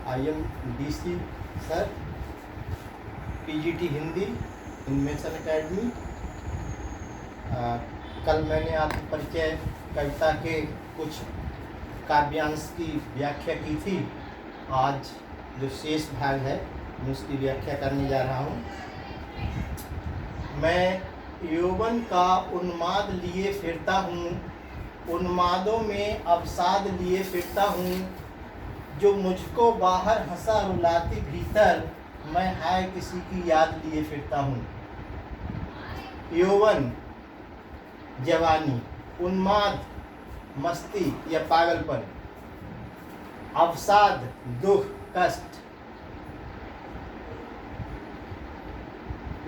I am DC sir, PGT Hindi, इनमेशन academy. कल मैंने आपको परिचय कविता के कुछ काव्यांश की व्याख्या की थी। आज जो शेष भाग है मैं उसकी व्याख्या करने जा रहा हूँ। मैं यौवन का उन्माद लिए फिरता हूँ, उन्मादों में अवसाद लिए फिरता हूँ, जो मुझको बाहर हंसा रुलाती भीतर, मैं हाय किसी की याद लिए फिरता हूँ। यौवन जवानी, उन्माद मस्ती या पागलपन, अवसाद दुख कष्ट,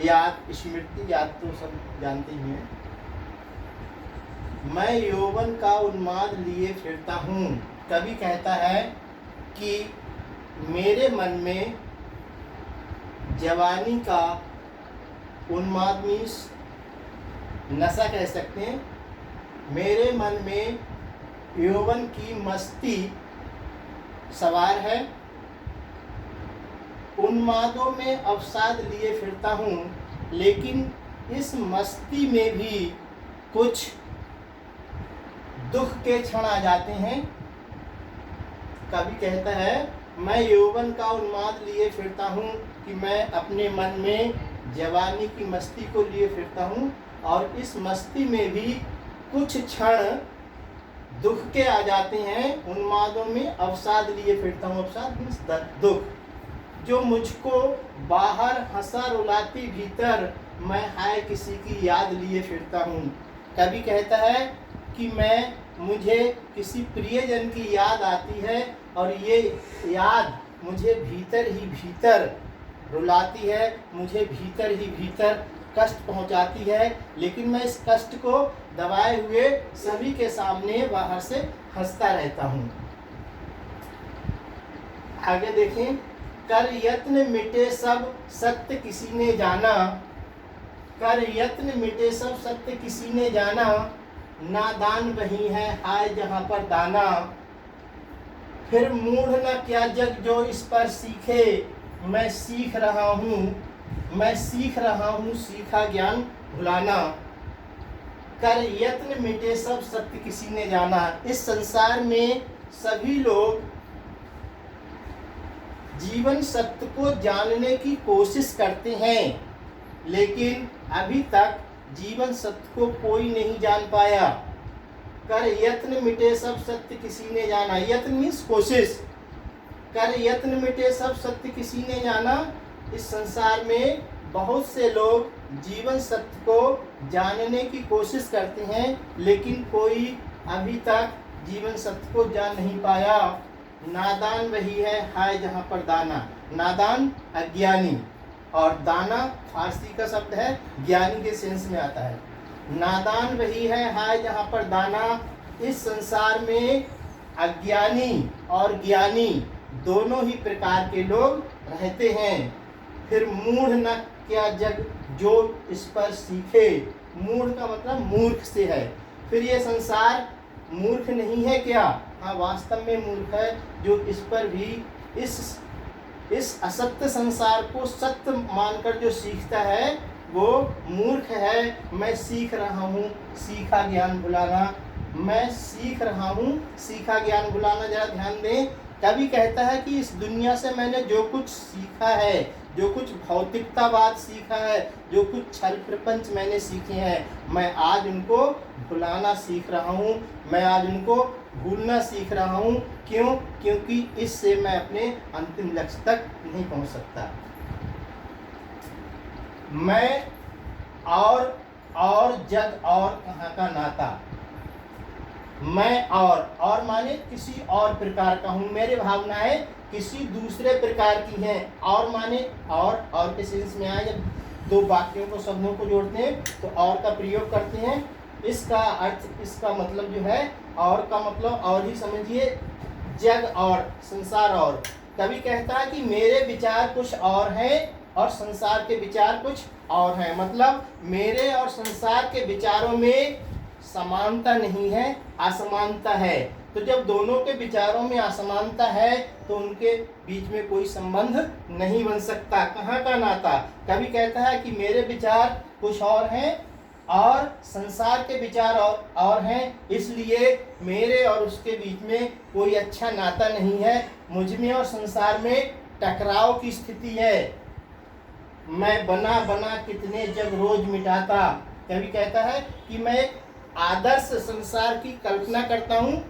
याद स्मृति, याद तो सब जानते ही हैं। मैं यौवन का उन्माद लिए फिरता हूँ। कवि कहता है कि मेरे मन में जवानी का उन्माद मीन्स नशा कह सकते हैं। मेरे मन में यौवन की मस्ती सवार है, उन्मादों में अवसाद लिए फिरता हूँ, लेकिन इस मस्ती में भी कुछ दुख के क्षण आ जाते हैं। कवि कहता है मैं यौवन का उन्माद लिए फिरता हूँ कि मैं अपने मन में जवानी की मस्ती को लिए फिरता हूँ, और इस मस्ती में भी कुछ क्षण दुख के आ जाते हैं। उन्मादों में अवसाद लिए फिरता हूँ, अवसाद मीन्स दुख, जो मुझको बाहर हंसा रुलाती भीतर, मैं हाय किसी की याद लिए फिरता हूँ। कवि कहता है कि मुझे किसी प्रियजन की याद आती है, और ये याद मुझे भीतर ही भीतर रुलाती है, मुझे भीतर ही भीतर कष्ट पहुंचाती है, लेकिन मैं इस कष्ट को दबाए हुए सभी के सामने बाहर से हंसता रहता हूँ। आगे देखें, कर यत्न मिटे सब सत्य किसी ने जाना, कर यत्न मिटे सब सत्य किसी ने जाना, नादान वही है हाय जहाँ पर दाना, फिर मूढ़ न क्या जग जो इस पर सीखे, मैं सीख रहा हूँ सीखा ज्ञान भुलाना। कर यत्न मिटे सब सत्य किसी ने जाना। इस संसार में सभी लोग जीवन सत्य को जानने की कोशिश करते हैं, लेकिन अभी तक जीवन सत्य को कोई नहीं जान पाया। कर यत्न मिटे सब सत्य किसी ने जाना, यत्न मीन्स कोशिश। कर यत्न मिटे सब सत्य किसी ने जाना। इस संसार में बहुत से लोग जीवन सत्य को जानने की कोशिश करते हैं, लेकिन कोई अभी तक जीवन सत्य को जान नहीं पाया। नादान वही है हाय जहाँ पर दाना, नादान अज्ञानी, और दाना फारसी का शब्द है, ज्ञानी के सेंस में आता है। नादान वही है हाय जहाँ पर दाना। इस संसार में अज्ञानी और ज्ञानी दोनों ही प्रकार के लोग रहते हैं। फिर मूढ़ न क्या जग जो इस पर सीखे, मूढ़ का मतलब मूर्ख से है। फिर ये संसार मूर्ख नहीं है क्या? हाँ, वास्तव में मूर्ख है, जो इस पर भी इस असत्य संसार को सत्य मानकर जो सीखता है वो मूर्ख है। मैं सीख रहा हूँ सीखा ज्ञान भुलाना, मैं सीख रहा हूँ सीखा ज्ञान भुलाना। जरा ध्यान दें, कवि कहता है कि इस दुनिया से मैंने जो कुछ सीखा है, जो कुछ भौतिकतावाद सीखा है, जो कुछ छल प्रपंच मैंने सीखे हैं, मैं आज उनको भुलाना सीख रहा हूँ, मैं आज उनको भूलना सीख रहा हूँ। क्यों? क्योंकि इससे मैं अपने अंतिम लक्ष्य तक नहीं पहुँच सकता। मैं और जग और कहाँ का नाता। मैं और माने किसी और प्रकार का हूँ, मेरे भावनाएं किसी दूसरे प्रकार की हैं। और माने और के सेंस में आए, जब दो वाक्यों को शब्दों को जोड़ते हैं तो और का प्रयोग करते हैं। इसका अर्थ, इसका मतलब जो है, और का मतलब और ही समझिए, जग और संसार और। कवि कहता है कि मेरे विचार कुछ और हैं और संसार के विचार कुछ और हैं। मतलब मेरे और संसार के विचारों में समानता नहीं है, असमानता है। तो जब दोनों के विचारों में असमानता है तो उनके बीच में कोई संबंध नहीं बन सकता। कहाँ का नाता? कभी कहता है कि मेरे विचार कुछ और हैं और संसार के विचार और हैं, इसलिए मेरे और उसके बीच में कोई अच्छा नाता नहीं है, मुझ में और संसार में टकराव की स्थिति है। मैं बना बना कितने जग रोज मिटाता। कभी कहता है कि मैं एक आदर्श संसार की कल्पना करता हूँ,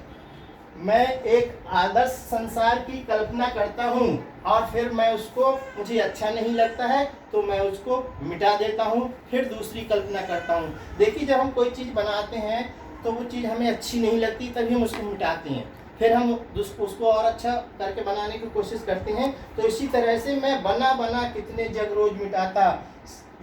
मैं एक आदर्श संसार की कल्पना करता हूँ और फिर मैं उसको, मुझे अच्छा नहीं लगता है तो मैं उसको मिटा देता हूँ, फिर दूसरी कल्पना करता हूँ। देखिए, जब हम कोई चीज़ बनाते हैं तो वो चीज़ हमें अच्छी नहीं लगती, तभी हम उसको मिटाते हैं, फिर हम उसको और अच्छा करके बनाने की कोशिश करते हैं। तो इसी तरह से मैं बना बना कितने जग रोज मिटाता,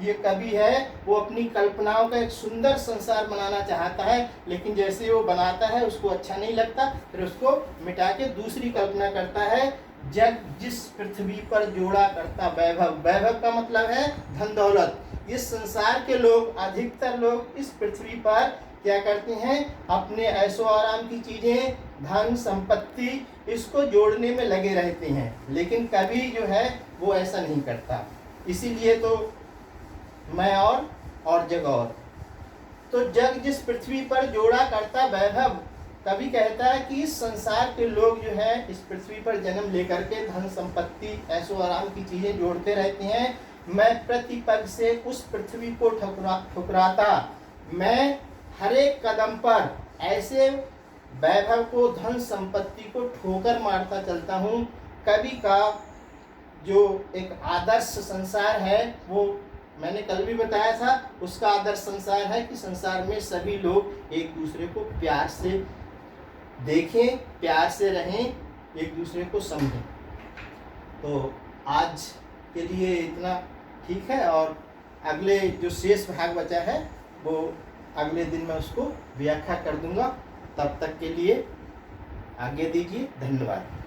ये कवि है वो अपनी कल्पनाओं का एक सुंदर संसार बनाना चाहता है, लेकिन जैसे वो बनाता है उसको अच्छा नहीं लगता, फिर उसको मिटा के दूसरी कल्पना करता है। जग जिस पृथ्वी पर जोड़ा करता वैभव, वैभव का मतलब है धन दौलत। इस संसार के लोग, अधिकतर लोग इस पृथ्वी पर क्या करते हैं, अपने ऐशो आराम की चीजें, धन संपत्ति, इसको जोड़ने में लगे रहते हैं, लेकिन कवि जो है वो ऐसा नहीं करता। इसीलिए तो मैं और जग और। तो जग जिस पृथ्वी पर जोड़ा करता वैभव, कवि कहता है कि इस संसार के लोग जो है इस पृथ्वी पर जन्म लेकर के धन संपत्ति, ऐशो आराम की चीजें जोड़ते रहते हैं। मैं प्रतिपग से उस पृथ्वी को ठुकराता, मैं हर एक कदम पर ऐसे वैभव को, धन संपत्ति को ठोकर मारता चलता हूँ। कवि का जो एक आदर्श संसार है वो मैंने कल भी बताया था, उसका आदर्श संसार है कि संसार में सभी लोग एक दूसरे को प्यार से देखें, प्यार से रहें, एक दूसरे को समझें। तो आज के लिए इतना ठीक है, और अगले जो शेष भाग बचा है वो अगले दिन मैं उसको व्याख्या कर दूंगा। तब तक के लिए आज्ञा दीजिए। धन्यवाद।